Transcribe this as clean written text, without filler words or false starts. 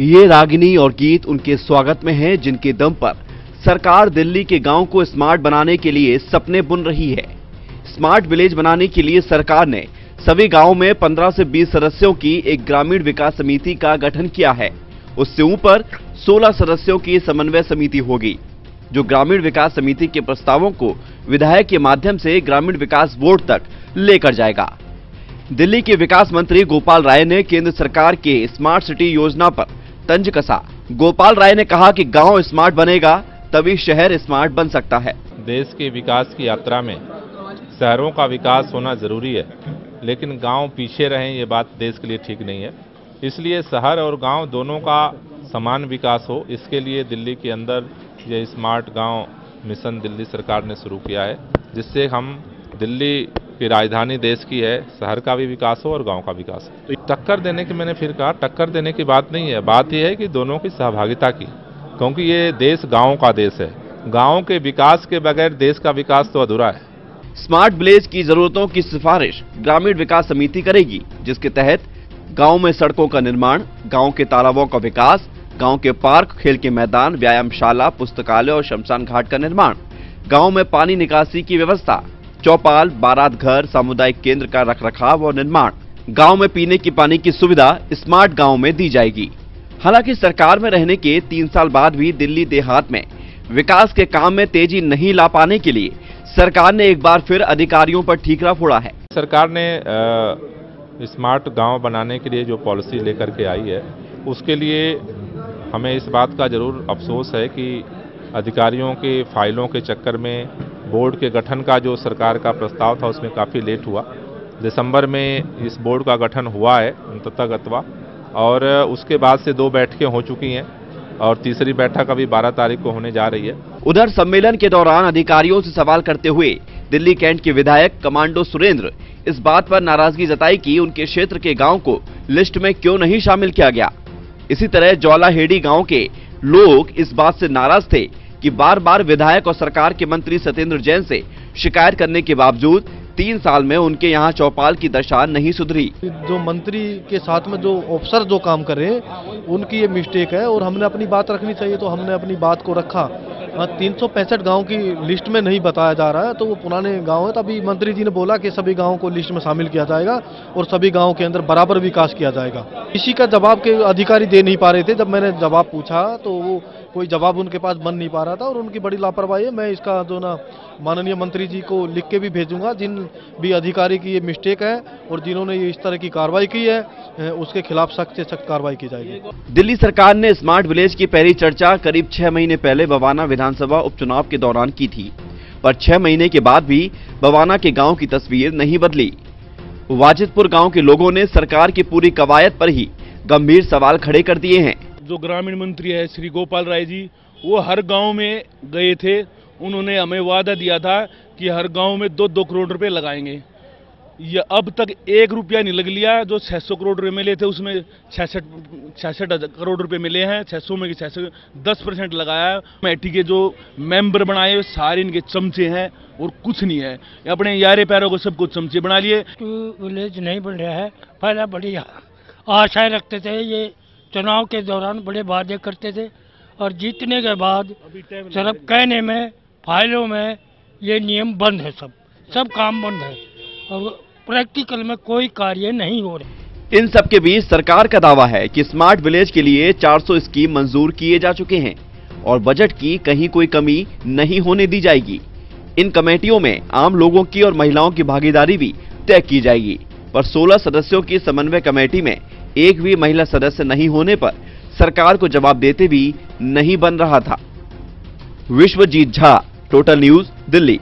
ये रागिनी और गीत उनके स्वागत में हैं, जिनके दम पर सरकार दिल्ली के गांव को स्मार्ट बनाने के लिए सपने बुन रही है। स्मार्ट विलेज बनाने के लिए सरकार ने सभी गांवों में 15 से 20 सदस्यों की एक ग्रामीण विकास समिति का गठन किया है। उससे ऊपर 16 सदस्यों की समन्वय समिति होगी, जो ग्रामीण विकास समिति के प्रस्तावों को विधायक के माध्यम से ग्रामीण विकास बोर्ड तक लेकर जाएगा। दिल्ली के विकास मंत्री गोपाल राय ने केंद्र सरकार के स्मार्ट सिटी योजना पर तंज कसा। गोपाल राय ने कहा कि गांव स्मार्ट बनेगा तभी शहर स्मार्ट बन सकता है। देश के विकास की यात्रा में शहरों का विकास होना जरूरी है, लेकिन गांव पीछे रहें ये बात देश के लिए ठीक नहीं है। इसलिए शहर और गांव दोनों का समान विकास हो, इसके लिए दिल्ली के अंदर ये स्मार्ट गांव मिशन दिल्ली सरकार ने शुरू किया है, जिससे हम दिल्ली की राजधानी देश की है, शहर का भी विकास हो और गांव का विकास हो। तो टक्कर देने की, मैंने फिर कहा, टक्कर देने की बात नहीं है। बात यह है कि दोनों की सहभागिता की, क्योंकि ये देश गाँव का देश है। गाँव के विकास के बगैर देश का विकास तो अधूरा है। स्मार्ट विलेज की जरूरतों की सिफारिश ग्रामीण विकास समिति करेगी, जिसके तहत गांव में सड़कों का निर्माण, गांव के तालाबों का विकास, गांव के पार्क, खेल के मैदान, व्यायामशाला, पुस्तकालय और शमशान घाट का निर्माण, गांव में पानी निकासी की व्यवस्था, चौपाल, बारात घर, सामुदायिक केंद्र का रखरखाव और निर्माण, गांव में पीने की पानी की सुविधा स्मार्ट गांव में दी जाएगी। हालांकि सरकार में रहने के 3 साल बाद भी दिल्ली देहात में विकास के काम में तेजी नहीं ला पाने के लिए सरकार ने एक बार फिर अधिकारियों पर ठीकरा फोड़ा है। सरकार ने स्मार्ट गांव बनाने के लिए जो पॉलिसी लेकर के आई है, उसके लिए हमें इस बात का जरूर अफसोस है कि अधिकारियों के फाइलों के चक्कर में बोर्ड के गठन का जो सरकार का प्रस्ताव था उसमें काफ़ी लेट हुआ। दिसंबर में इस बोर्ड का गठन हुआ है अंततः, और उसके बाद से 2 बैठकें हो चुकी हैं और तीसरी बैठक अभी 12 तारीख को होने जा रही है। उधर सम्मेलन के दौरान अधिकारियों से सवाल करते हुए दिल्ली कैंट के विधायक कमांडो सुरेंद्र इस बात पर नाराजगी जताई कि उनके क्षेत्र के गांव को लिस्ट में क्यों नहीं शामिल किया गया। इसी तरह जौलाहेड़ी गांव के लोग इस बात से नाराज थे कि बार बार विधायक और सरकार के मंत्री सत्येंद्र जैन से शिकायत करने के बावजूद 3 साल में उनके यहाँ चौपाल की दशा नहीं सुधरी। जो मंत्री के साथ में जो अफसर जो काम कर रहे हैं उनकी ये मिस्टेक है और हमने अपनी बात रखनी चाहिए, तो हमने अपनी बात को रखा। 365 गांव की लिस्ट में नहीं बताया जा रहा है, तो वो पुराने गांव है। तभी मंत्री जी ने बोला कि सभी गांवों को लिस्ट में शामिल किया जाएगा और सभी गांवों के अंदर बराबर विकास किया जाएगा। इसी का जवाब के अधिकारी दे नहीं पा रहे थे। जब मैंने जवाब पूछा तो वो कोई जवाब उनके पास बन नहीं पा रहा था और उनकी बड़ी लापरवाही है। मैं इसका जो ना माननीय मंत्री जी को लिख के भी भेजूंगा, जिन भी अधिकारी की ये मिस्टेक है और जिन्होंने ये इस तरह की कार्रवाई की है उसके खिलाफ सख्त से सख्त कार्रवाई की जाएगी। दिल्ली सरकार ने स्मार्ट विलेज की पहली चर्चा करीब 6 महीने पहले बवाना विधानसभा उपचुनाव के दौरान की थी, पर 6 महीने के बाद भी बवाना के गांव की तस्वीर नहीं बदली। वाजिदपुर गांव के लोगों ने सरकार की पूरी कवायद पर ही गंभीर सवाल खड़े कर दिए हैं। जो ग्रामीण मंत्री है श्री गोपाल राय जी, वो हर गांव में गए थे। उन्होंने हमें वादा दिया था कि हर गांव में 2-2 करोड़ रुपए लगाएंगे। ये अब तक 1 रुपया नहीं लग लिया। जो 600 करोड़ रुपए मिले थे उसमें 66 करोड़ रुपए मिले हैं। 600 में 10% लगाया। कमेटी के जो मेंबर बनाए सारे इनके चमचे हैं और कुछ नहीं है। अपने यारे पैरों को सब कुछ चमचे बना लिए। विलेज नहीं बन रहा है। पहले बड़ी आशाएं रखते थे, ये चुनाव के दौरान बड़े वादे करते थे और जीतने के बाद सिर्फ कहने में, फाइलों में ये नियम बंद है, सब काम बंद है और प्रैक्टिकल में कोई कार्य नहीं हो रहे। इन सब के बीच सरकार का दावा है कि स्मार्ट विलेज के लिए 400 स्कीम मंजूर किए जा चुके हैं और बजट की कहीं कोई कमी नहीं होने दी जाएगी। इन कमेटियों में आम लोगों की और महिलाओं की भागीदारी भी तय की जाएगी, पर 16 सदस्यों की समन्वय कमेटी में एक भी महिला सदस्य नहीं होने पर सरकार को जवाब देते भी नहीं बन रहा था। Vishwajeet Jha, total news, Delhi.